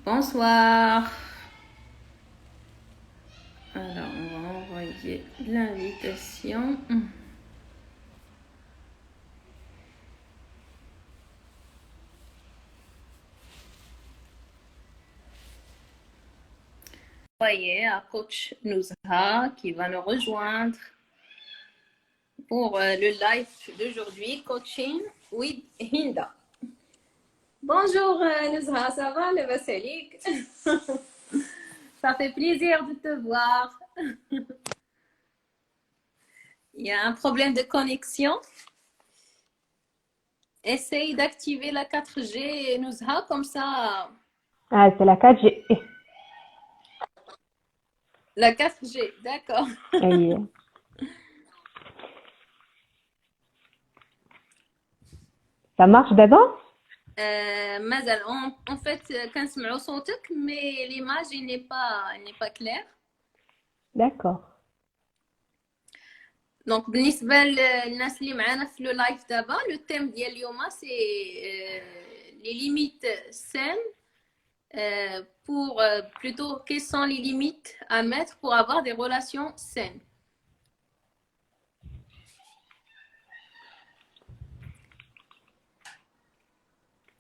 Bonsoir. Alors, on va envoyer l'invitation. Envoyer à coach Nouzha qui va nous rejoindre pour le live d'aujourd'hui, coaching with Hinda. Bonjour Nouzha, ça va le Vassalik? Ça fait plaisir de te voir. Il y a un problème de connexion. Essaye d'activer la 4G Nouzha, comme ça. Ah, c'est la 4G. La 4G, d'accord. أي. Ça marche d'abord? مازال en fait كنسمعوا صوتك mais l'image n'est pas claire. D'accord. Donc بالنسبة للناس اللي معانا في لو لايف دابا لو تيم ديال اليوم سي les limites saines pour plutôt quelles sont les limites à mettre pour avoir des relations saines.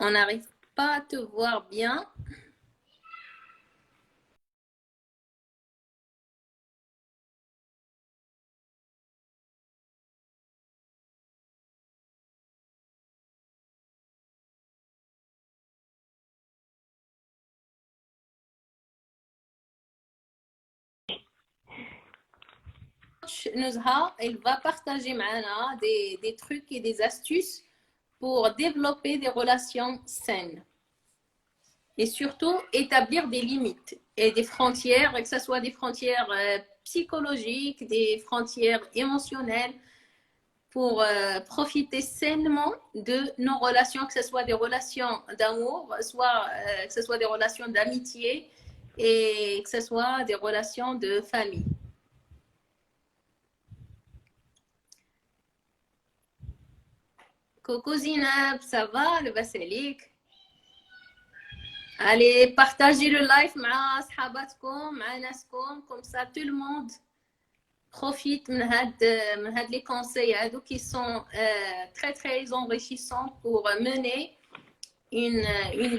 On n'arrive pas à te voir bien. Nuzha, elle va partager معنا des trucs et des astuces pour développer des relations saines. Et surtout, établir des limites et des frontières, que ce soit des frontières psychologiques, des frontières émotionnelles, pour profiter sainement de nos relations, que ce soit des relations d'amour, soit que ce soit des relations d'amitié et que ce soit des relations de famille. Coucou Zinab, ça va le Basilic? Allez, partagez le live مع أصحاباتكم مع ناسكم comme ça tout le monde profite من هاد les conseils هادو qui sont très très enrichissants pour mener une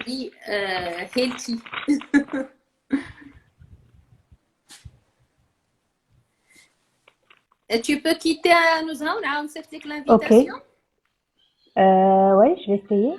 vie healthy. Et tu peux quitter Nouzha ونعاود نصيفط لك Ok. l'invitation. Ouais, je vais essayer.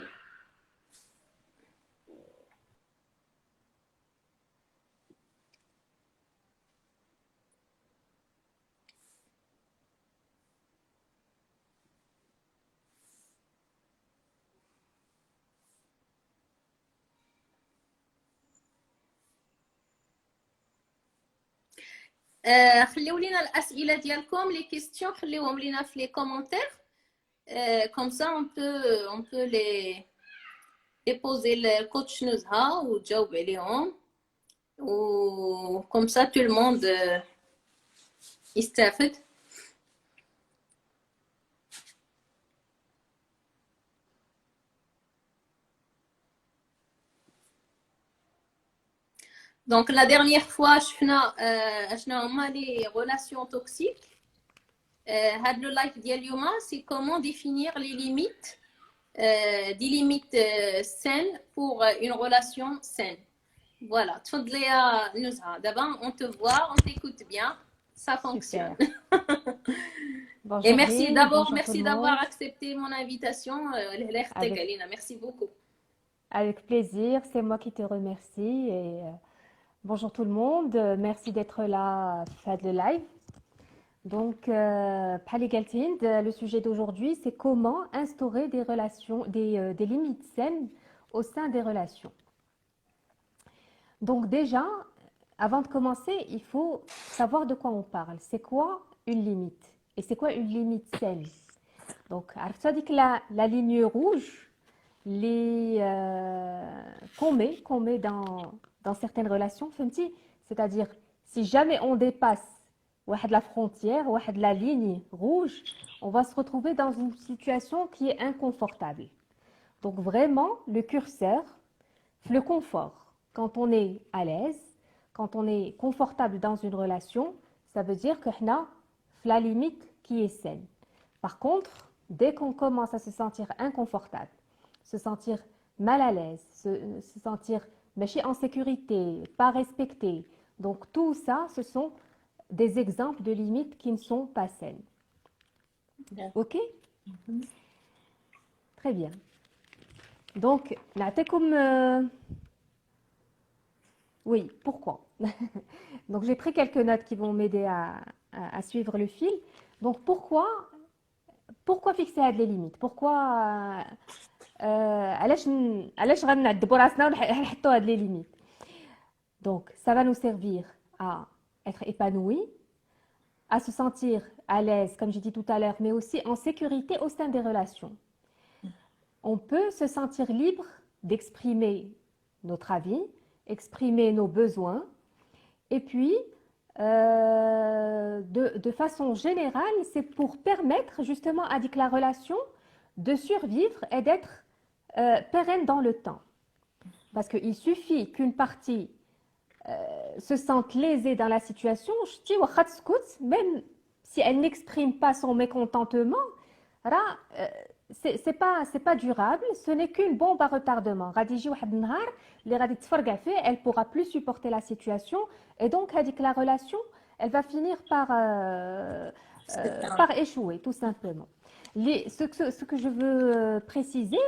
خليو لينا الأسئلة ديالكم les questions خليوهم لينا في les commentaires. Comme ça on peut les poser le coach Nouzha ou تجاوب عليهم. Ou comme ça tout le monde يستفد. Donc la dernière fois شفنا شنو هما les relations toxiques. هاد le live ديال اليوم c'est comment définir les limites des limites saines pour une relation saine. Voilà, تفضلي يا نزهة. D'abord on te voit, on t'écoute bien, ça fonctionne. Super. Et Bonjour merci Lynn, d'abord, bonjour tout merci le d'avoir monde. accepté mon invitation. Avec, Merci beaucoup. avec plaisir, c'est moi qui te remercie. Et bonjour tout le monde, merci d'être là, fait le live. Donc, بحال اللي قالت هند, le sujet d'aujourd'hui, c'est comment instaurer des relations, des limites saines au sein des relations. Donc déjà, avant de commencer, il faut savoir de quoi on parle. C'est quoi une limite? Et c'est quoi une limite saine? Donc, ça dit que la ligne rouge qu'on met dans certaines relations, c'est-à-dire si jamais on dépasse la frontière, la ligne rouge, on va se retrouver dans une situation qui est inconfortable. Donc vraiment, le curseur, le confort. quand on est à l'aise, quand on est confortable dans une relation, ça veut dire que a la limite qui est saine. Par contre, dès qu'on commence à se sentir inconfortable, se sentir mal à l'aise, se sentir en sécurité, pas respecté, donc tout ça, ce sont des exemples de limites qui ne sont pas saines. Ok? Très bien. Donc, oui, pourquoi? Donc, j'ai pris quelques notes qui vont m'aider à suivre le fil. Donc, pourquoi fixer les limites? Pourquoi علاش غنعذبوا راسنا ونحطوا هاد les limites? Donc, ça va nous servir à être épanoui, à se sentir à l'aise, comme j'ai dit tout à l'heure, mais aussi en sécurité au sein des relations. On peut se sentir libre d'exprimer notre avis, exprimer nos besoins, et puis, de façon générale, c'est pour permettre justement à la relation de survivre et d'être pérenne dans le temps. Parce qu'il suffit qu'une partie se sente lésée dans la situation, même si elle n'exprime pas son mécontentement, c'est pas durable, ce n'est qu'une bombe à retardement. Elle pourra plus supporter la situation et donc la relation, elle va finir par échouer, tout simplement. Ce que je veux préciser,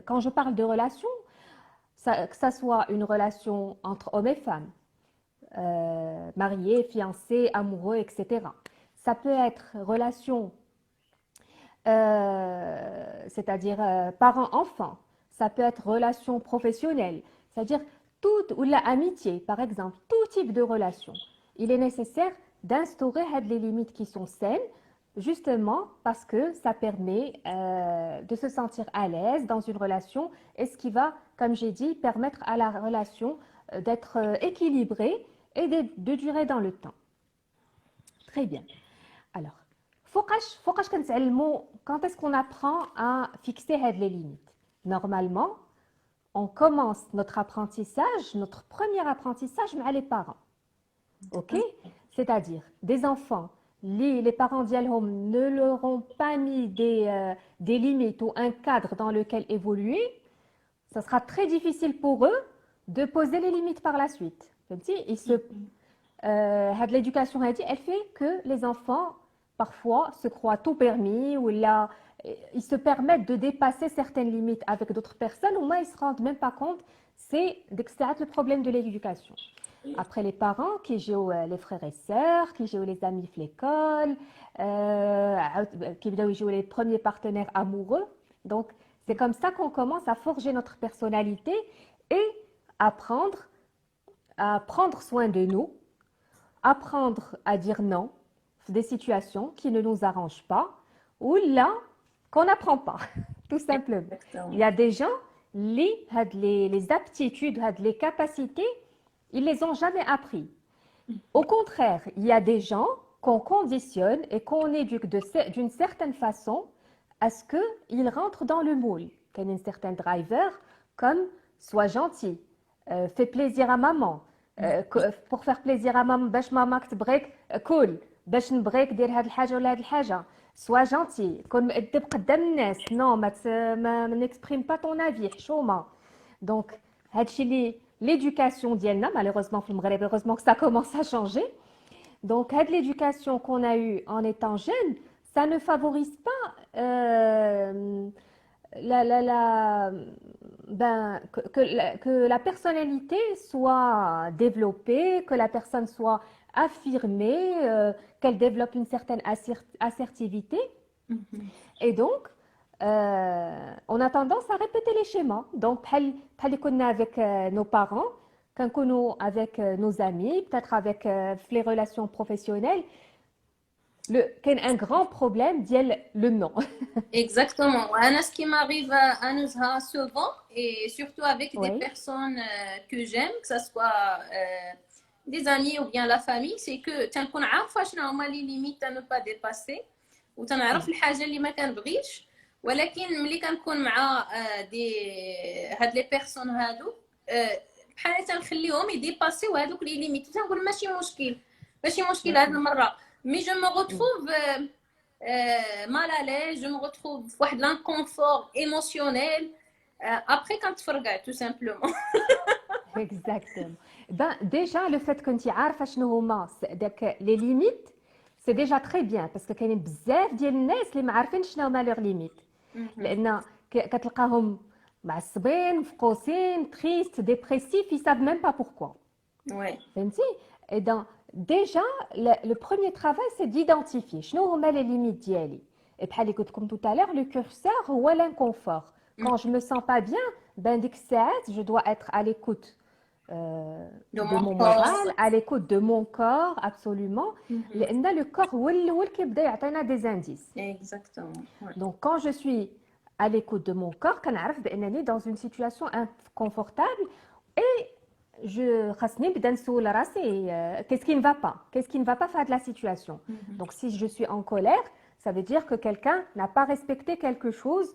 quand je parle de relation, que ça soit une relation entre hommes et femmes, mariés, fiancés, amoureux, etc. Ça peut être relation, c'est-à-dire parents-enfants. Ça peut être relation professionnelle, c'est-à-dire ou la amitié, par exemple, tout type de relation. Il est nécessaire d'instaurer les limites qui sont saines, justement parce que ça permet de se sentir à l'aise dans une relation et ce qui va, comme j'ai dit, permettre à la relation d'être équilibrée et de durer dans le temps. Très bien. Alors, quand est-ce qu'on apprend à fixer les limites? Normalement, on commence notre apprentissage, notre premier apprentissage avec les parents. Ok? C'est-à-dire des enfants, les parents d'Yalhom ne leur ont pas mis des limites ou un cadre dans lequel évoluer, ça sera très difficile pour eux de poser les limites par la suite. L'éducation, elle fait que les enfants, parfois, se croient tout permis ou là, ils se permettent de dépasser certaines limites avec d'autres personnes, ou moins ils ne se rendent même pas compte, c'est le problème de l'éducation. Après les parents, qui jouent les frères et sœurs, qui jouent les amis de l'école, qui jouent les premiers partenaires amoureux. Donc, c'est comme ça qu'on commence à forger notre personnalité et apprendre à prendre soin de nous, apprendre à dire non des situations qui ne nous arrangent pas ou là qu'on n'apprend pas, tout simplement. Exactement. Il y a des gens, les aptitudes, les capacités, ils ne les ont jamais appris. Au contraire, il y a des gens qu'on conditionne et qu'on éduque d'une certaine façon à ce qu'ils rentrent dans le moule. Comme un certain driver, comme sois gentil, fais plaisir à maman, pour faire plaisir à maman, باش ماماك تبغيك كول باش نبغيك دير هاد الحاجه ولا هاد الحاجه sois gentil كون مؤدب قدام الناس non ما n'exprime pas ton avis حشومه. Donc هادشي اللي l'éducation ديالنا malheureusement في المغرب, heureusement que ça commence à changer. Donc l'éducation qu'on a eue en étant jeune, ça ne favorise pas que la personnalité soit développée, que la personne soit affirmée, qu'elle développe une certaine assertivité. Et donc, on a tendance à répéter les schémas. Donc, qu'on a avec nos parents, qu'on a avec nos amis, peut-être avec les relations professionnelles, qu'il y a un grand problème ديال le non. Exactement. Ce qui m'arrive à nous souvent, et surtout avec des personnes que j'aime, que ce soit des amis ou bien la famille, c'est que tu نكون عارفة شنو هما les limites à ne pas dépasser وتنعرف الحاجة اللي ما كنبغيش ولكن ملي كنكون مع هاد لي بيرسون هادو بحال تنخليهم يديباسيو هذوك لي ليميت تنقول ماشي مشكل هاد المره مي جو مو retrouve mal à l'aise je me retrouve في واحد l'inconfort émotionnel après quand تفرقع tout simplement. Exactement. Ben, déjà, le fait que tu عارفة شنو هما les limites, c'est déjà très bien parce que كاينين بزاف ديال الناس اللي ما عارفين شنو هما leurs limites. لأن كتلقاهم معصبين, مفقوسين, tristes, dépressifs, ils savent même pas pourquoi. Ouais. فهمتي؟ Et donc, déjà, le premier travail, c'est d'identifier شنو هما les limites ديالي. Et بحال اللي قلت لكم tout à l'heure, le curseur هو l'inconfort. Quand je me sens pas bien, ben ديك الساعات je dois être à l'écoute de mon moral, à l'écoute de mon corps, absolument. لأن le corps هو اللي كيبدا يعطينا des indices. Exactement. Ouais. Donc quand je suis à l'écoute de mon corps, كنعرف بأنني dans une situation inconfortable et je خاصني نبدا نسول راسي qu'est-ce qui ne va pas? Qu'est-ce qui ne va pas faire de la situation? Donc si je suis en colère, ça veut dire que quelqu'un n'a pas respecté quelque chose,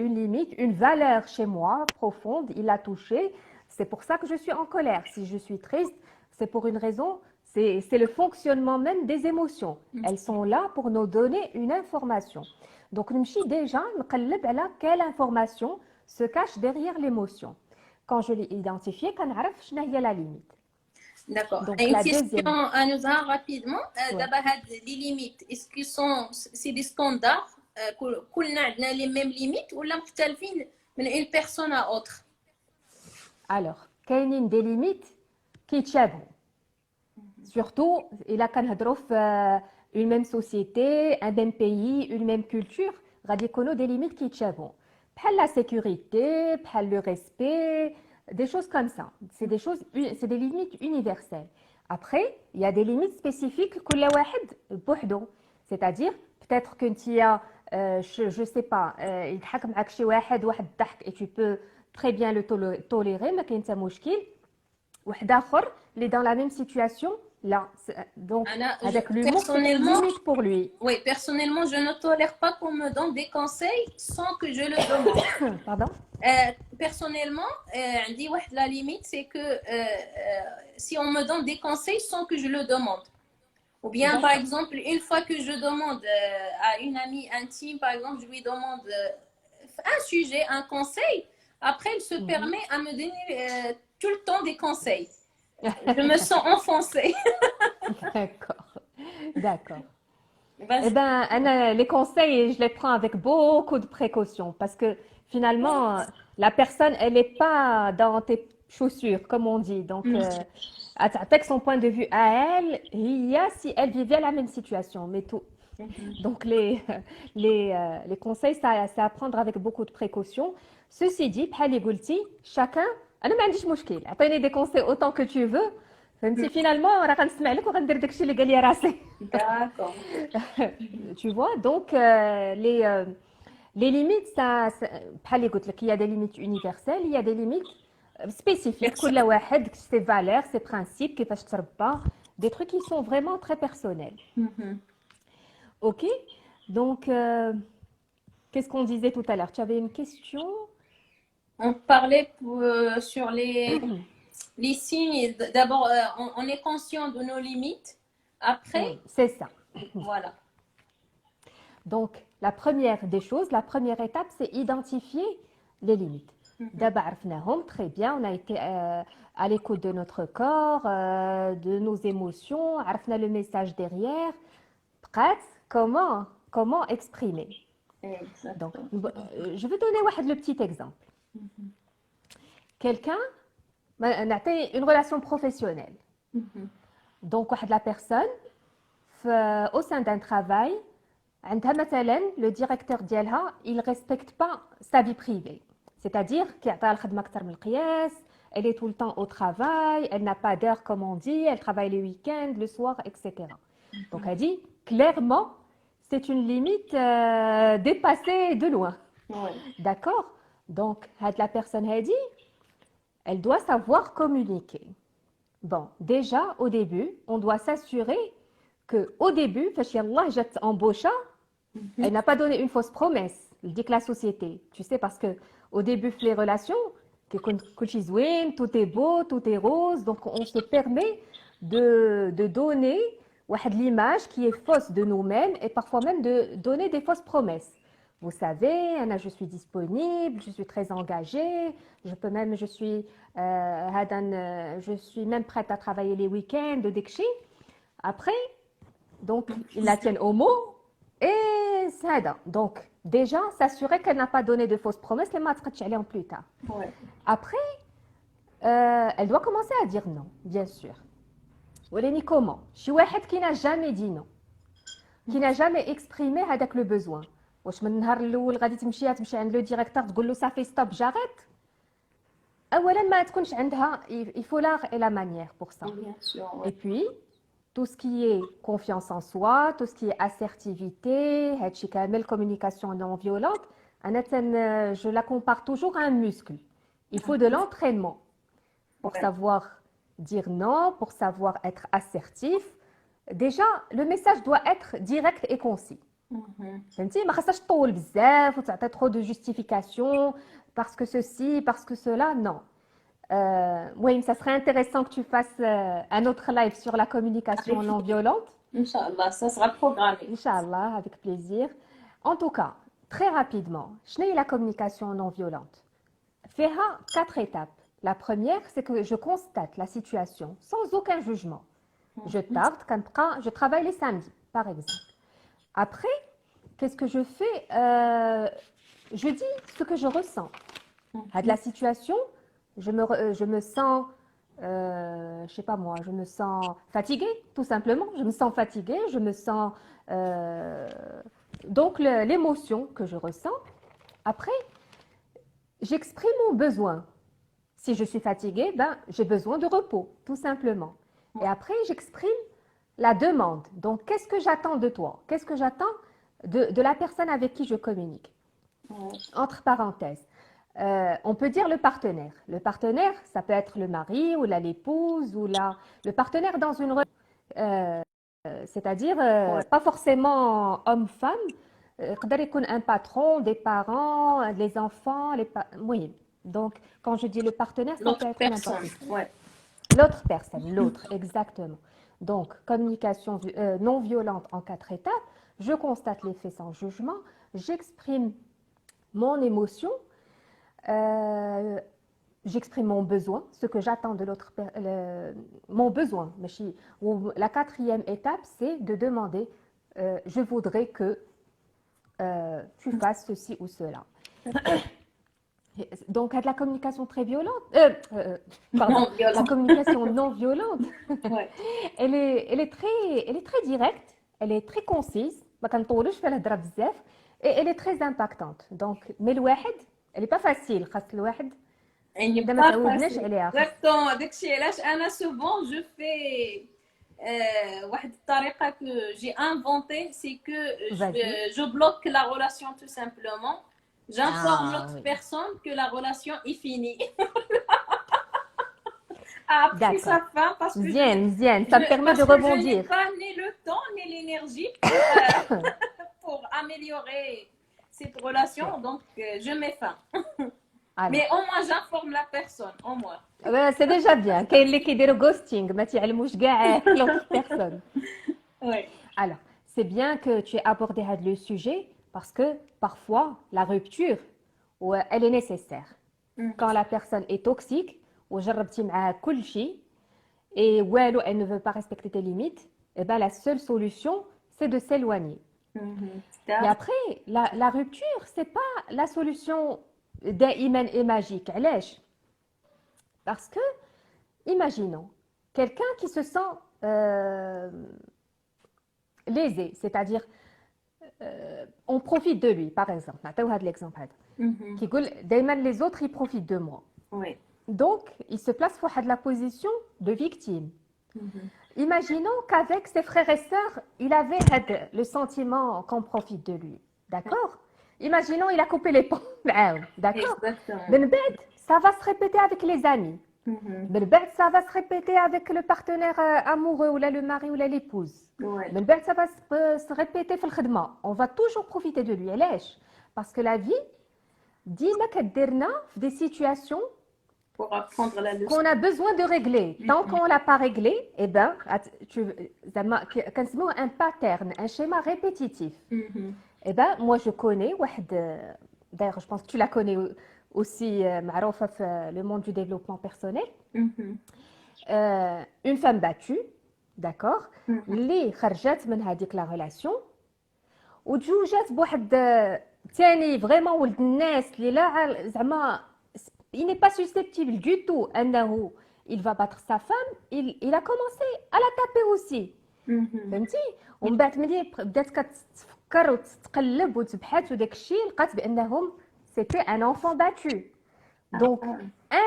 une limite, une valeur chez moi profonde, il l'a touché. C'est pour ça que je suis en colère. Si je suis triste, c'est pour une raison, c'est le fonctionnement même des émotions. Elles sont là pour nous donner une information. Donc, نمشي déjà نقلب على quelle information se cache derrière l'émotion. Quand je l'ai identifiée, كنعرف شنو هي la limite. D'accord. Donc, Une la question deuxième. à nous rapidement. D'abord, les limites, est-ce que c'est des standards? كلنا عندنا les mêmes limites ولا مختلفين من une personne à autre? Alors, كاينين des limites كيتشابهوا. Surtout, إلا كنهضروا في une même société, un même pays, une même culture, غادي يكونوا des limites كيتشابهوا. بحال la sécurité, بحال le respect, des choses comme ça. C'est des choses, c'est des limites universelles. Après, il y a des limites spécifiques كل واحد بوحدو. C'est-à-dire, peut-être que tu as, je sais pas, يضحك معك شي واحد الضحك et tu peux très bien le tolérer, ما كاين حتى مشكل. واحد آخر اللي dans la même situation, là. Donc, avec l'humour, c'est une limite pour lui. Oui, personnellement, je ne tolère pas qu'on me donne des conseils sans que je le demande. Pardon? Personnellement, la limite, c'est que si on me donne des conseils sans que je le demande. Ou bien, par exemple, une fois que je demande à une amie intime, par exemple, je lui demande un sujet, un conseil, après, elle se permet à me donner tout le temps des conseils. Je me sens enfoncée. D'accord. D'accord. Eh ben, Anna, les conseils, je les prends avec beaucoup de précautions parce que finalement, la personne, elle n'est pas dans tes chaussures, comme on dit. Donc, avec son point de vue à elle, il y a si elle vivait la même situation, mais tout. Donc, les conseils, c'est à prendre avec beaucoup de précautions. Ceci dit, بحال اللي قلتي, chacun, أنا ما عنديش مشكل, عطيني des conseils autant que tu veux. فهمتي فينالمون راه غنسمع لك وغندير داكشي اللي قال لي راسي. D'accord. Tu vois, donc les limites, ça, بحال اللي قلت لك, il y a des limites universelles, il y a des limites spécifiques. كل واحد ses valeurs, ses principes, كيفاش تربى, des trucs qui sont vraiment très personnels. Ok, donc qu'est-ce qu'on disait tout à l'heure? Tu avais une question? On parlait sur les signes. D'abord, on est conscient de nos limites. Après, oui, c'est ça. Voilà. Donc, la première des choses, la première étape, c'est identifier les limites. D'abord, très bien, on a été à l'écoute de notre corps, de nos émotions, on a le message derrière. Prête? Comment exprimer? Donc, je vais donner le petit exemple. Quelqu'un, une relation professionnelle. Donc, la personne, au sein d'un travail, le directeur ديالها, il ne respecte pas sa vie privée. C'est-à-dire elle est tout le temps au travail, elle n'a pas d'heure comme on dit, elle travaille les week-ends, le soir, etc. Donc, elle dit clairement, c'est une limite dépassée de loin. Ouais. D'accord? Donc, la personne a dit, elle doit savoir communiquer. Bon, déjà, au début, on doit s'assurer qu'au début, Allah jette embaucha, elle n'a pas donné une fausse promesse, elle dit que la société. Tu sais, parce qu'au début, les relations, كلشي زوين, tout est beau, tout est rose. Donc, on se permet de donner l'image qui est fausse de nous-mêmes et parfois même de donner des fausses promesses. Vous savez, Anna, je suis disponible, je suis très engagée, je suis même prête à travailler les week-ends, de Dekshi. Après, donc, ils la tiennent au mot et ça. Donc, déjà, s'assurer qu'elle n'a pas donné de fausses promesses, les maths en plus tard. Ouais. Après, elle doit commencer à dire non, bien sûr. ولكن comment? شي واحد qui n'a jamais dit non, qui n'a jamais exprimé هذاك le besoin. واش من النهار الاول غادي تمشي عند لو ديريكتور تقول له صافي ستوب جاريت؟ اولا ما تكونش عندها il faut l'art et la manière pour ça. Bien sûr, ouais. Et puis tout ce qui est confiance en soi, tout ce qui est assertivité, هادشي كامل communication non violente, je la compare toujours à un muscle. Il faut de l'entraînement pour savoir dire non, pour savoir être assertif. Déjà, le message doit être direct et concis. فهمتي ما خاصهاش تطول بزاف وتعطي trop de justification parce que ceci, parce que cela, non. Oui, ça serait intéressant que tu fasses un autre live sur la communication non violente. Inch'Allah, ça sera programmé. Inch'Allah, avec plaisir. En tout cas, très rapidement, شنو هي la communication non violente? فيها 4 étapes. La première, c'est que je constate la situation sans aucun jugement. Je tarde, je travaille les samedis, par exemple. Après, qu'est-ce que je fais? Je dis ce que je ressens. De la situation, je me sens, je sais pas moi, je me sens fatiguée, tout simplement. Je me sens fatiguée, je me sens... donc, l'émotion que je ressens. Après, j'exprime mon besoin. Si je suis fatiguée, ben, j'ai besoin de repos, tout simplement. Et après, j'exprime la demande. Donc, qu'est-ce que j'attends de toi? Qu'est-ce que j'attends de la personne avec qui je communique? Entre parenthèses, on peut dire le partenaire. Le partenaire, ça peut être le mari ou l'épouse ou le partenaire dans une relation. C'est-à-dire, pas forcément homme-femme. يقدر يكون un patron, des parents, les enfants, oui. Donc, quand je dis le partenaire, ça peut être n'importe qui. Ouais. L'autre personne, l'autre, exactement. Donc, communication non violente en 4 étapes. Je constate les faits sans jugement. J'exprime mon émotion. J'exprime mon besoin, ce que j'attends de l'autre personne. Mon besoin. La 4e étape, c'est de demander je voudrais que tu fasses ceci ou cela. Donc, à de la communication très violente, pardon, la communication non violente, Ouais. elle est très directe, elle est très concise, et elle est très impactante. Donc, mais elle n'est pas facile. Exactement. Anna, souvent, je fais une طريقة que j'ai inventée, c'est que je bloque la relation tout simplement. J'informe l'autre personne que la relation est finie. Après sa fin, parce que ça me permet de rebondir. Je n'ai pas ni le temps ni l'énergie pour améliorer cette relation, donc je mets fin. Mais au moins j'informe la personne, au moins. C'est déjà bien. كاين اللي كيديروا ghosting ما تعلموش كاع l'autre personne. Ouais. Alors, c'est bien que tu aies abordé le sujet parce que parfois la rupture elle est nécessaire. Quand la personne est toxique وجربتي معاها كل شيء et والو elle ne veut pas respecter tes limites, et ben la seule solution c'est de s'éloigner. Et après la rupture c'est pas la solution دائما et magique. علاش؟ Parce que imaginons quelqu'un qui se sent lésé, c'est-à-dire on profite de lui, par exemple. نعطيو هذا l'exemple هذا. كيقول دائما les autres ils profitent de moi. Oui. Donc, il se place dans la position de victime. Imaginons qu'avec ses frères et sœurs, il avait le sentiment qu'on profite de lui. D'accord? Imaginons il a coupé les ponts. D'accord? Exactement. Ça va se répéter avec les amis. Ça va se répéter avec le partenaire amoureux ou là, le mari ou là, l'épouse. Ça va se répéter dans le travail. On va toujours profiter de lui. Parce que la vie, dit-moi qu'elle des situations pour apprendre la leçon. qu'on a besoin de régler. Tant qu'on ne l'a pas réglé, eh ben, كنسموه un pattern, un schéma répétitif. Eh ben, moi je connais d'ailleurs je pense que tu la connais aussi معروفة في le monde du développement personnel. Une femme battue, d'accord, اللي خرجت من هذيك لا relation وتزوجت بواحد ثاني فريمون ولد الناس اللي لا زعما il n'est pas susceptible du tout انه il va battre sa femme, il a commencé à la taper aussi. فهمتي؟ ومن بعد ملي بدات كتفكر وتتقلب وتبحث وداك الشيء لقات بانهم c'était un enfant battu. Donc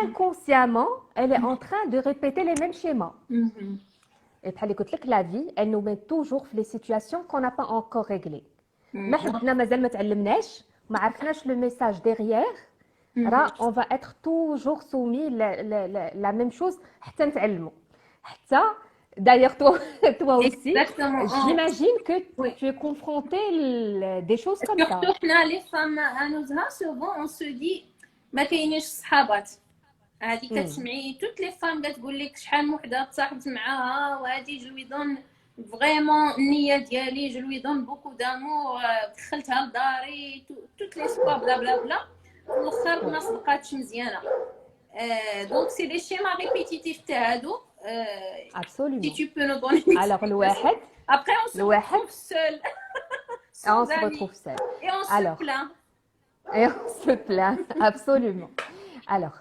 inconsciemment, elle est en train de répéter les mêmes schémas. Et بحال اللي قلت لك la vie, elle nous met toujours في les situations qu'on n'a pas encore réglées. ما حدنا مازال ما تعلمناش ما عرفناش le message derrière. راه on va être toujours soumis la même chose حتى نتعلموا. حتى d'ailleurs toi aussi, j'imagine que tu es confronté des choses comme ça. Surtout حنا les femmes à Nuzha, souvent on se dit ما كاينينش صحابات. هذه كتسمعي toutes les femmes كتقول لك شحال من وحده تصاحبت معاها وهذه جو لي دون فريمون النيه ديالي جو لي دون بوكو دامور دخلتها لداري توت لي سوا بلا بلا بلا والاخر ما صدقاتش مزيانه. دونك سي دي شيما ريبيتيتيف تاع هادو. Absolument. Si tu peux nous donner. Alors le واحد après on se retrouve seul. On se retrouve seul. Et on se plaint. Et on se plaint, absolument. Alors,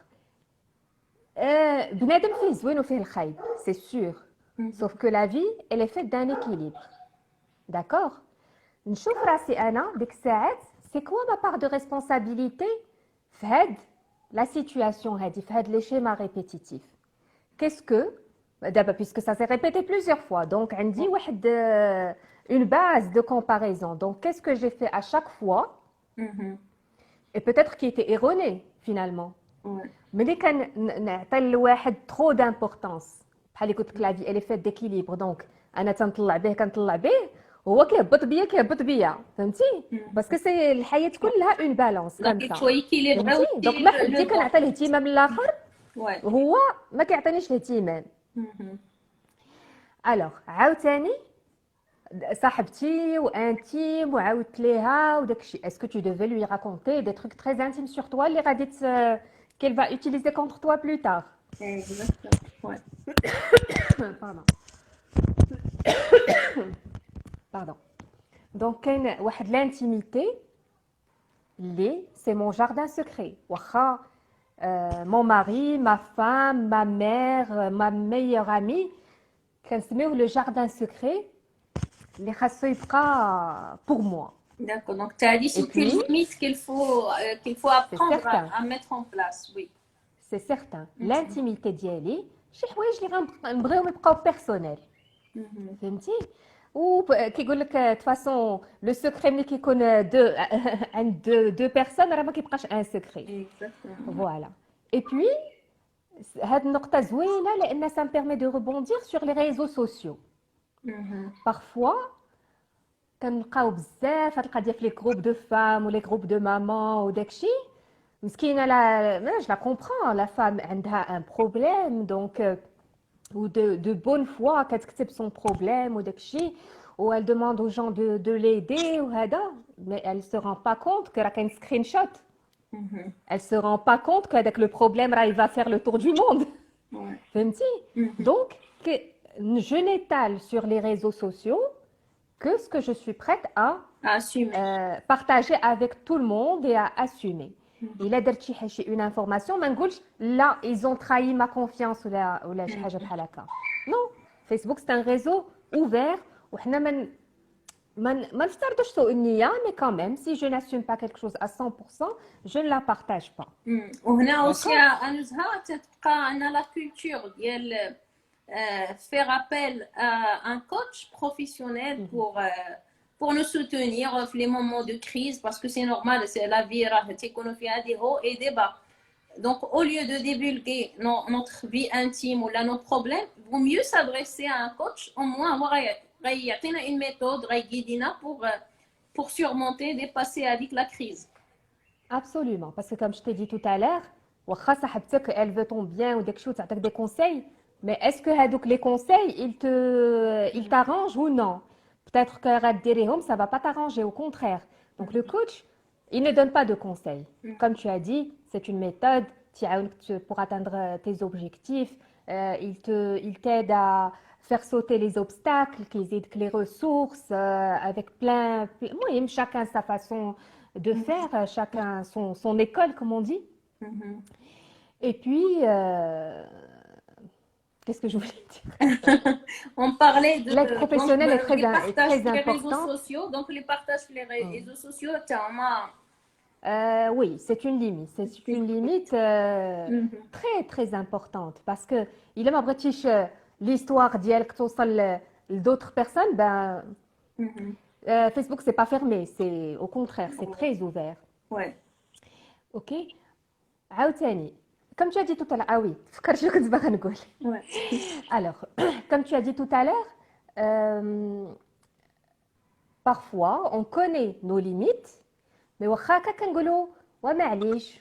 بنادم فيه زوين وفيه الخايب, c'est sûr. Sauf que la vie, elle est faite d'un équilibre. D'accord? نشوف راسي أنا ديك الساعات, c'est quoi ma part de responsabilité في هاد la situation هادي, في هاد les schémas répétitifs. Qu'est-ce que, d'abord puisque ça s'est répété plusieurs fois, donc عندي واحد une base de comparaison. Donc qu'est-ce que j'ai fait à chaque fois? Et peut-être qui était erroné finalement. ملي كنعطي لواحد trop d'importance بحال اللي قلت لك la vie elle est faite d'équilibre, donc انا كنطلع به هو كيهبط بيا فهمتي باسكو سي الحياه كلها اون بالانس كامله دونك ما حدي كنعطي الاهتمام للاخر وهو ما كيعطينيش الاهتمام. الوغ عاوتاني صاحبتي وانتيم وعاودت ليها وداك الشيء, est-ce que tu devais lui raconter des trucs très intimes sur toi اللي غادي qu'elle va utiliser contre toi plus tard? Exactement. Ouais. Pardon. Donc كاين واحد l'intimité اللي c'est mon jardin secret. واخا mon mari, ma femme, ma mère, ma meilleure amie كنسميوه le jardin secret اللي خاصو يبقى pour moi. D'accord, donc tu as dit c'est une limite qu'il faut apprendre à mettre en place, oui. C'est certain. L'intimité ديالي شي حوايج اللي غنبغيهم يبقاو بيرسونيل. فهمتي؟ وكيقول لك de toute façon le secret ملي كيكون عند deux personnes راه ما كيبقاش un secret. Exactement. Voilà. Et puis هاد النقطة زوينة لأن ça me permet de rebondir sur les réseaux sociaux. Parfois كنلقاو بزاف هاد القضيه في لي جروب دو فام ولي جروب دو مامون وداكشي مسكينه لا je la comprends, la femme عندها un problème donc ou de bonne foi كتكتب son problème وداكشي ou elle demande aux gens de l'aider وهذا mais elle se rend pas compte que راه كاين سكرين شوت. Elle se rend pas compte que avec le problème là il va faire le tour du monde. فهمتي؟ donc je n'étale sur les réseaux sociaux que ce que je suis prête à partager avec tout le monde et à assumer. إلا درت شي une information ما نقولش لا ils ont trahi ma confiance ولا شي حاجه بحال هكا. Non, Facebook c'est un réseau ouvert وحنا ما نفترضوش سوء النيه mais quand même si je n'assume pas quelque chose à 100% je ne la partage pas. وهنا aussi à Nuzha تبقى عندنا la culture ديال faire appel à un coach professionnel pour nous soutenir dans les moments de crise parce que c'est normal, c'est la vie, il y a des hauts et des bas. Donc au lieu de divulguer notre vie intime ou là, nos problèmes, il vaut mieux s'adresser à un coach, au moins avoir une méthode pour surmonter, dépasser avec la crise. Absolument, parce que comme je t'ai dit tout à l'heure, واخا صاحبتك elle veut ton bien ou داك الشيء وتعطيك des conseils, mais est-ce que هذوك les conseils ils t'arrangent ou non? Peut-être que غديريهم ça va pas t'arranger, au contraire. Donc le coach, il ne donne pas de conseils. Comme tu as dit, c'est une méthode pour atteindre tes objectifs. Il t'aide à faire sauter les obstacles, qu'ils aident les ressources, avec moi, chacun sa façon de faire, chacun son école, comme on dit. Et puis, qu'est-ce que je voulais dire? On parlait de l'aide professionnelle est très les importante. Réseaux sociaux. Donc, les partages sur les réseaux sociaux, oui, c'est une limite. C'est une limite très, très importante. Parce que, il a l'histoire d'elle que d'autres personnes, ben, Facebook, c'est pas fermé. C'est au contraire, c'est très ouvert. Ouais. Ok. عاوتاني, comme tu as dit tout à l'heure, ah oui, Ouais. alors, comme tu as dit tout à l'heure, parfois, on connaît nos limites, mais واخا كنقولوا ومعليش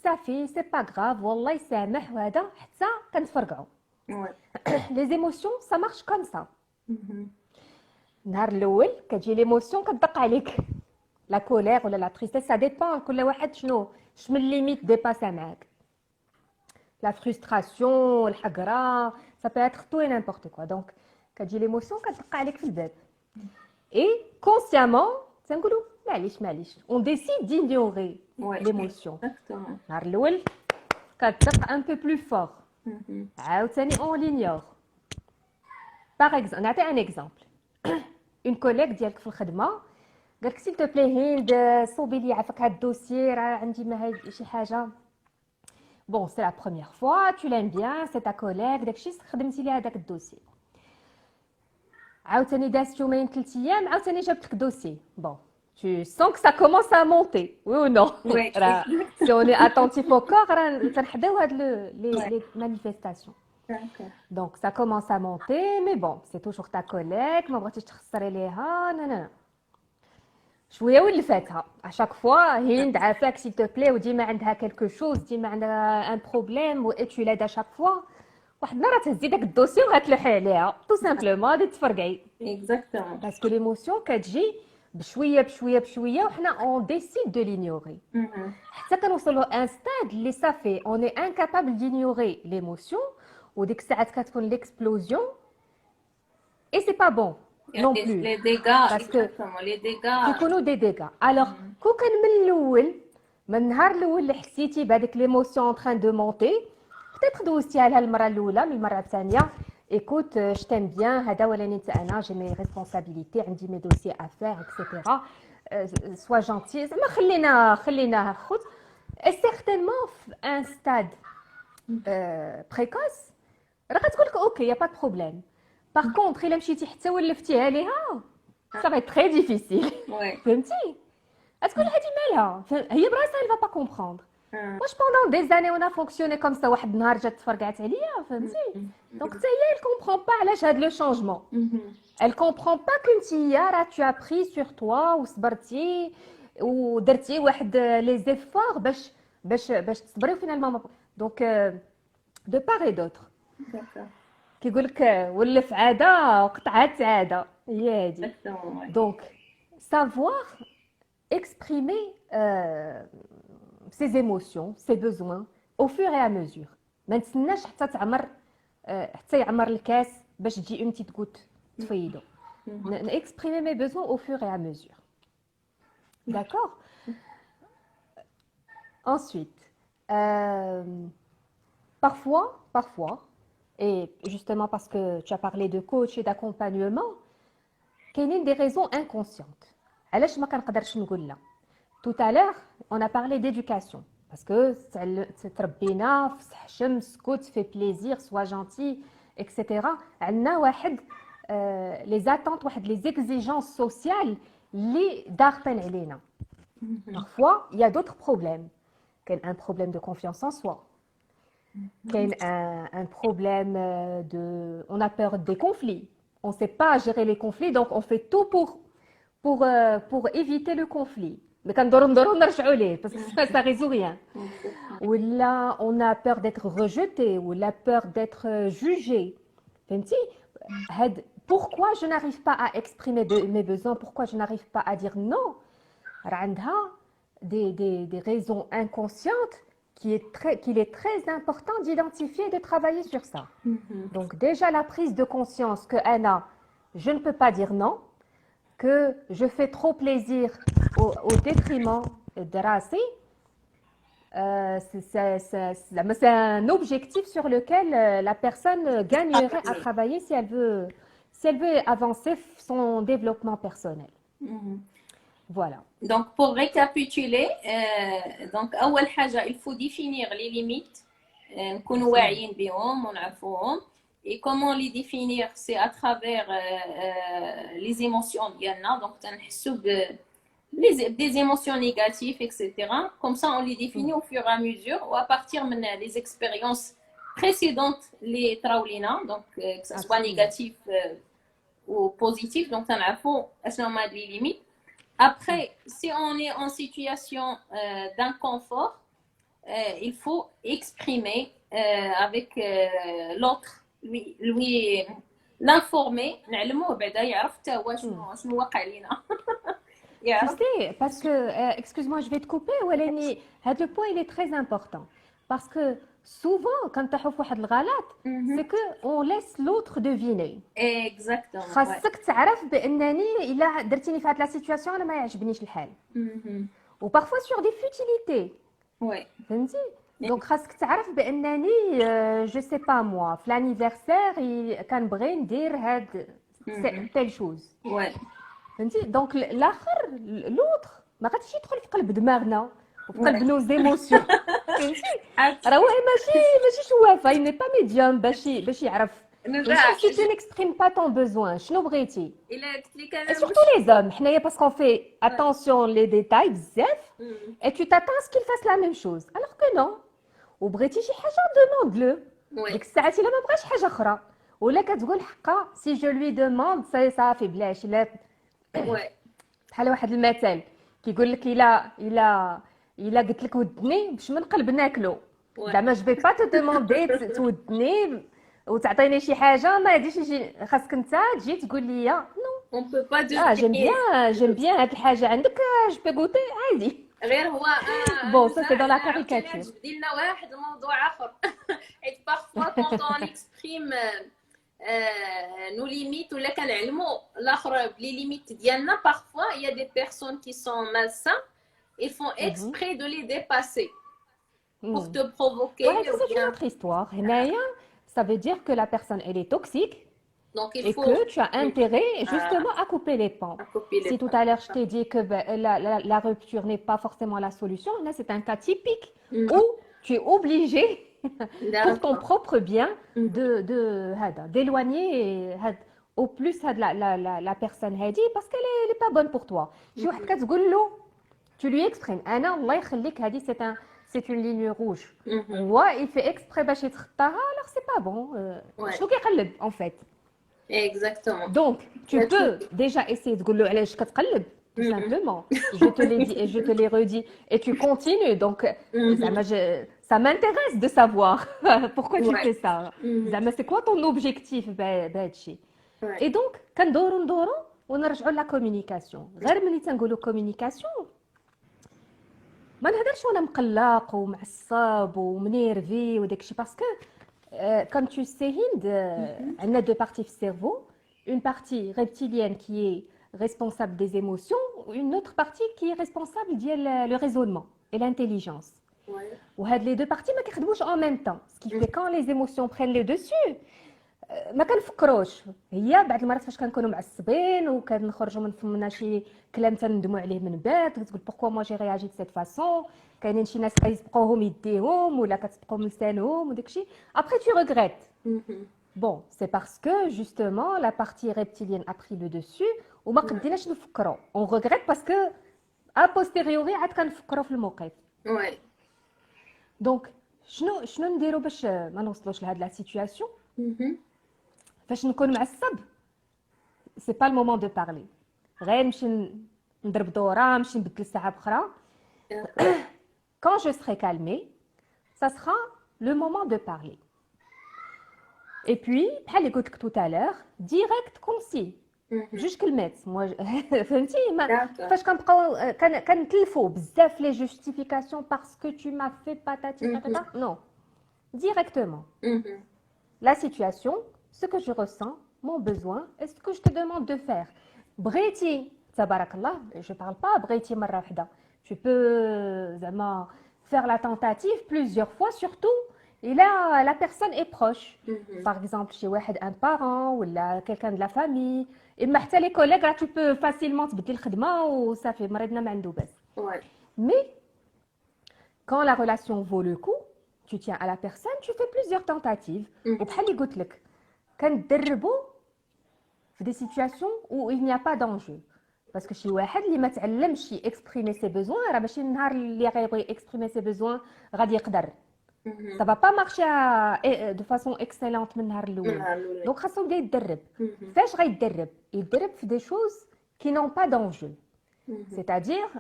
صافي c'est pas grave والله يسامح وهذا حتى كنتفرقعوا. Les émotions, ça marche comme ça. النهار الاول كتجي ليموسيون كتدق عليك لا كولير ولا لا تريستيس، ça dépend كل واحد شنو من ليميت ديباسا معاك. La frustration, الحقره, ça peut être tout et n'importe quoi. Donc كتجي ليموسيون كتدق عليك في الباب. Et consciemment, تنقولوا معليش on décide d'ignorer l'émotion. النهار الاول كتدق un peu plus fort. عاوتاني on l'ignore. Par exemple, نعطي un exemple. Une collègue ديالك في الخدمه قالك s'il te plaît هند صوبي لي عافاك هاد الدوسيي راه عندي مع شي حاجه. Bon, c'est la première fois, tu l'aimes bien, c'est ta collègue, داكشي خدمتي لي هذاك الدوسيي. عاوتاني دازت يومين 3 ايام عاوتاني جابت لك دوسيي. Bon, tu sens que ça commence à monter, oui ou non? Oui. Si on est attentif au corps, تنحداو هاد les manifestations. Donc ça commence à monter, mais bon, c'est toujours ta collègue, ما بغيتيش تخسري ليها, non. شويه ولفتها à chaque fois هند عافاك s'il te plaît وديما عندها quelque chose, ديما عندها un problème et tu l'aides à chaque fois. واحد النهار تهزي داك الدوسي وغتلوحي عليها tout simplement غادي تفرقعي. Exactement. Parce que l'émotion كتجي بشويه وحنا on décide de l'ignorer. حتى كنوصلوا un stade اللي صافي on est incapable d'ignorer l'émotion وديك الساعات كتكون l'explosion et c'est pas bon. Non plus. Les dégâts, parce que les dégâts. كيكونوا des dégâts. Alors, كون كان من الاول من النهار الاول اللي حسيتي بهذيك ليموسيون en train de monter, peut-être دوزتي عليها المره الاولى من المره الثانيه. Écoute, je t'aime bien, هذا ولاني انت انا j'ai mes responsabilités, عندي mes dossiers à faire, etc. Sois gentil. زعما خليناها خذ. Et certainement un stade précoce راه غتقول لك اوكي, y a pas de problème. Par contre, il a مشيتي حتى ولفتيها عليها, ça va être très difficile. فهمتي؟ تقول هذه مالها, هي براسها elle va pas comprendre. واش pendant des années on a fonctionné comme ça, واحد النهار جات تفرقعت عليا, فهمتي؟ Donc حتى هي elle comprend pas علاش هذا le changement. Elle comprend pas que نتيا راه tu as pris sur toi وصبرتي ودرتي واحد les efforts باش تصبري finalement. Donc de part et d'autre. D'accord. كيقول لك ولف عاده وقطعت عاده, هي هذه. Donc savoir exprimer ses émotions, ses besoins au fur et à mesure. ما نتسناش حتى يعمر الكاس باش تجي une petite goutte تفيدو. exprimer mes besoins au fur et à mesure. D'accord? Ensuite, parfois, et justement parce que tu as parlé de coach et d'accompagnement, كاينين des raisons inconscientes. علاش ما كنقدرش نقول لا. Tout à l'heure, on a parlé d'éducation. Parce que تربينا في صح شمس, سكوت, fait plaisir, sois gentil, etc. عندنا واحد les attentes, واحد les exigences sociales اللي ضاغطين علينا. Parfois, il y a d'autres problèmes. كاين un problème de confiance en soi. كاين un problème on a peur des conflits. On ne sait pas gérer les conflits, donc on fait tout pour éviter le conflit. mais كندورو نرجعوا ليه parce que ça résout rien. Ou là, on a peur d'être rejeté, ou la peur d'être jugé. فهمتي؟ Pourquoi je n'arrive pas à exprimer mes besoins? Pourquoi je n'arrive pas à dire non? راه عندها des raisons inconscientes qu'il est très important d'identifier et de travailler sur ça. Donc déjà la prise de conscience que Anna, je ne peux pas dire non, que je fais trop plaisir au détriment de Rassi, c'est un objectif sur lequel la personne gagnerait à travailler si elle veut avancer son développement personnel. Voilà. Donc, pour récapituler, donc, أول حاجة, il faut définir les limites, نكونوا واعيين بهم ونعرفوهم. Et comment les définir? C'est à travers les émotions ديالنا. Donc, تنحسوا des émotions négatives, etc. Comme ça, on les définit au fur et à mesure ou à partir des expériences précédentes, les traulina, donc que ce soit négatif ou positif. Donc, on a les limites. Après, si on est en situation d'inconfort, il faut exprimer avec l'autre, lui l'informer, نعلموه بعدا يعرف حتى هو شنو واقع لينا. Tu sais, parce que, excuse-moi, je vais te couper, Waleni, le point il est très important. Parce que souvent, quand tu as fait le غلط, c'est qu'on laisse l'autre deviner. Exactement. خاصك تعرف بأنني إلا درتيني في هاد لا سيتوياسيون أنا ما يعجبنيش الحال. Ou parfois sur des futilités. Ouais. فهمتي؟ Donc خاصك تعرف بأنني je sais pas moi في l'anniversaire كنبغي ندير هاد telle chose. Ouais. فهمتي؟ دونك الاخر لوتر ما غاديش يدخل في قلب دماغنا وفي قلب نو زيموسيون. فهمتي؟ راه هو ماشي شوافه il n'est pas médium باش يعرف. Si tu n'exprimes pas ton besoin, شنو بغيتي؟ Et surtout les hommes, حنايا parce qu'on fait attention les détails بزاف et tu t'attends à ce qu'ils fassent la même chose alors que non. وبغيتي شي حاجه demande le. ديك الساعات الا ما بغاش حاجه اخرى ولا كتقول حقا si je lui demande صافي بلاش لا. بحال واحد المثل كيقول لك الا قلت لك ودني باش من قلب ناكلو زعما جو با تو دوموندي تودني وتعطيني شي حاجه ما غاديش نجي خاصك انت تجي تقول لي نو اون بو با جيم بيان هاد الحاجه عندك جو بي غوتي عادي غير هو بون سا سي دون لا كاريكاتور بدينا واحد موضوع اخر حيت بارفوا كونط اون اكسبريم nos limites ou les كنعلموا الاخر بلي ليميت ديالنا parfois il y a des personnes qui sont malsains et font exprès de les dépasser pour te provoquer. C'est une autre histoire. Ça veut dire que la personne elle est toxique. Donc, et que tu as intérêt justement à couper les ponts. Si tout à l'heure je t'ai dit que la rupture n'est pas forcément la solution, là c'est un cas typique où tu es obligé pour ton propre bien d'éloigner au plus la personne parce qu'elle n'est pas bonne pour toi. Tu lui exprimes c'est une ligne rouge. Il fait exprès alors c'est pas bon. En fait. Exactement. Donc, tu peux déjà essayer de dire علاش كتقلب tout simplement. Je te l'ai dit et je te l'ai redit et tu continues. Donc, ça m'intéresse de savoir pourquoi tu fais ça. C'est quoi ton objectif بهادشي. Et donc, كندورو ونرجعوا la communication. غير ملي تنقولوا communication ما نهضرش وانا مقلق ومعصب ومنيرفي وداكشي باسكو comme tu sais Hind, on a deux parties du cerveau, une partie reptilienne qui est responsable des émotions, une autre partie qui est responsable du raisonnement et l'intelligence. Ouais. Les deux parties ne marchent pas en même temps, ce qui fait quand les émotions prennent le dessus, ما كنفكروش هي بعض المرات فاش كنكونوا معصبين وكنخرجوا من فمنا شي كلام تندموا عليه من بعد وتقول بوركوا مو جي رياجي دو سيت فاسون كاينين شي ناس كيسبقوهم يديهم ولا كتسبقهم لسانهم وداكشي après tu regrettes. Bon, c'est parce que justement la partie reptilienne a pris le dessus وما قديناش نفكروا. On regrette parce que a posteriori عاد كنفكروا في الموقف. Ouais. Donc شنو نديروا باش ما نوصلوش لهاد لا سيتوياسيون؟ فاش نكون معصب c'est pas le moment de parler غير نمشي نضرب دورة نمشي نبدل ساعة بأخرى. Quand je serai calmée, ça sera le moment de parler. Et puis, بحال اللي قلت لك tout à l'heure, direct concis. جوج كلمات. moi فهمتي فاش كنبقاو كنتلفوا بزاف لي جوستيفيكاسيون parce que tu m'as fait patati patata. Non, directement. La situation, ce que je ressens, mon besoin, et ce que je te demande de faire. بغيتي تبارك الله, je parle pas بغيتي مرة واحدة. Tu peux زعما faire la tentative plusieurs fois, surtout et là la personne est proche. Par exemple chez واحد un parent ou là quelqu'un de la famille. اما حتى les collègues là tu peux facilement تبدل الخدمة وصافي مريضنا ما عنده باس. Mais quand la relation vaut le coup, tu tiens à la personne, tu fais plusieurs tentatives. وبحال اللي قلت لك كندربوا في des situations où il n'y a pas d'enjeu. Parce que شي واحد اللي ما تعلمش exprimer ses besoins راه ماشي النهار اللي غيبغي exprimer ses besoins غادي يقدر. Ça va pas marcher de façon excellente من النهار الاول. Donc خاصو يبدا يتدرب. فاش غيتدرب؟ يتدرب في des choses qui n'ont pas d'enjeu. C'est-à-dire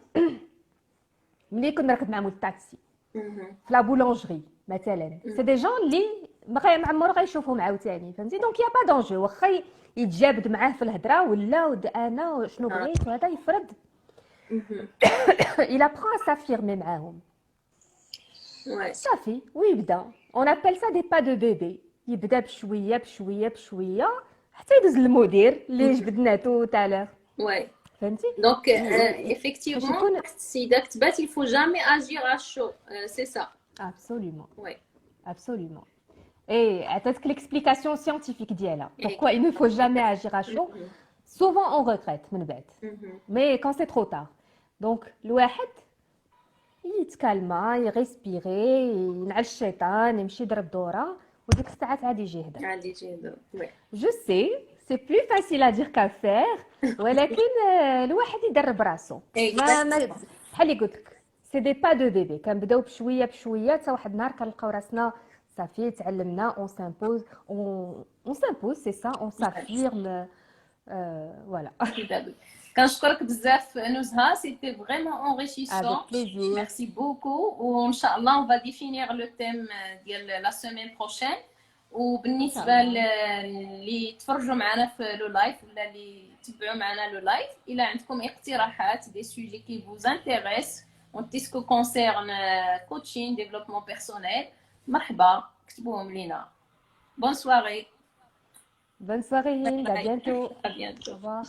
ملي كنا نركب مع مول الطاكسي في لا بولونجري مثلا. سي دي جون اللي ما عمرو غيشوفهم عاوتاني فهمتي. دونك يا با دونجو واخا يتجابد معاه في الهضره ولا انا شنو بغيت وهذا يفرد. il apprend à s'affirmer معاهم. صافي ويبدا. on appelle ça des pas de bébé. يبدا بشويه بشويه بشويه حتى يدوز للمدير اللي جبدناتو تاع فهمتي. Donc, effectivement, si d'actibat, il faut jamais agir à chaud. C'est ça. Absolument. Oui. Absolument. Et عطيتك l'explication scientifique ديالها. Pourquoi il ne faut jamais agir à chaud. Souvent on regrette من بعد. Mais quand c'est trop tard. Donc الواحد يتكلم يغيسبيري ينعل الشيطان يمشي يضرب دوره وديك الساعات عادي يجي يهضر. Je sais, c'est plus facile à dire qu'à faire. ولكن الواحد يدرب راسو. بحال اللي قلت لك سي دي با دو بيبي. كنبداو بشويه بشويه حتى واحد النهار كنلقاو راسنا صافي تعلمنا. on s'impose on s'impose c'est ça, on s'affirme. Voilà. كنشكرك بزاف نزهة, c'était vraiment enrichissant. Merci beaucoup. وإنشاء on va définir le thème ديال la semaine prochaine. وبالنسبه اللي تفرجوا معنا في لو لايف ولا اللي تبعوا معنا لو لايف, الى عندكم اقتراحات دي سوجي كي vous intéressent en tout ce qui concerne coaching, développement personnel, مرحبا كتبوهم لينا. Bonne soirée. Bonne soirée, à bientôt. À bientôt. Au revoir.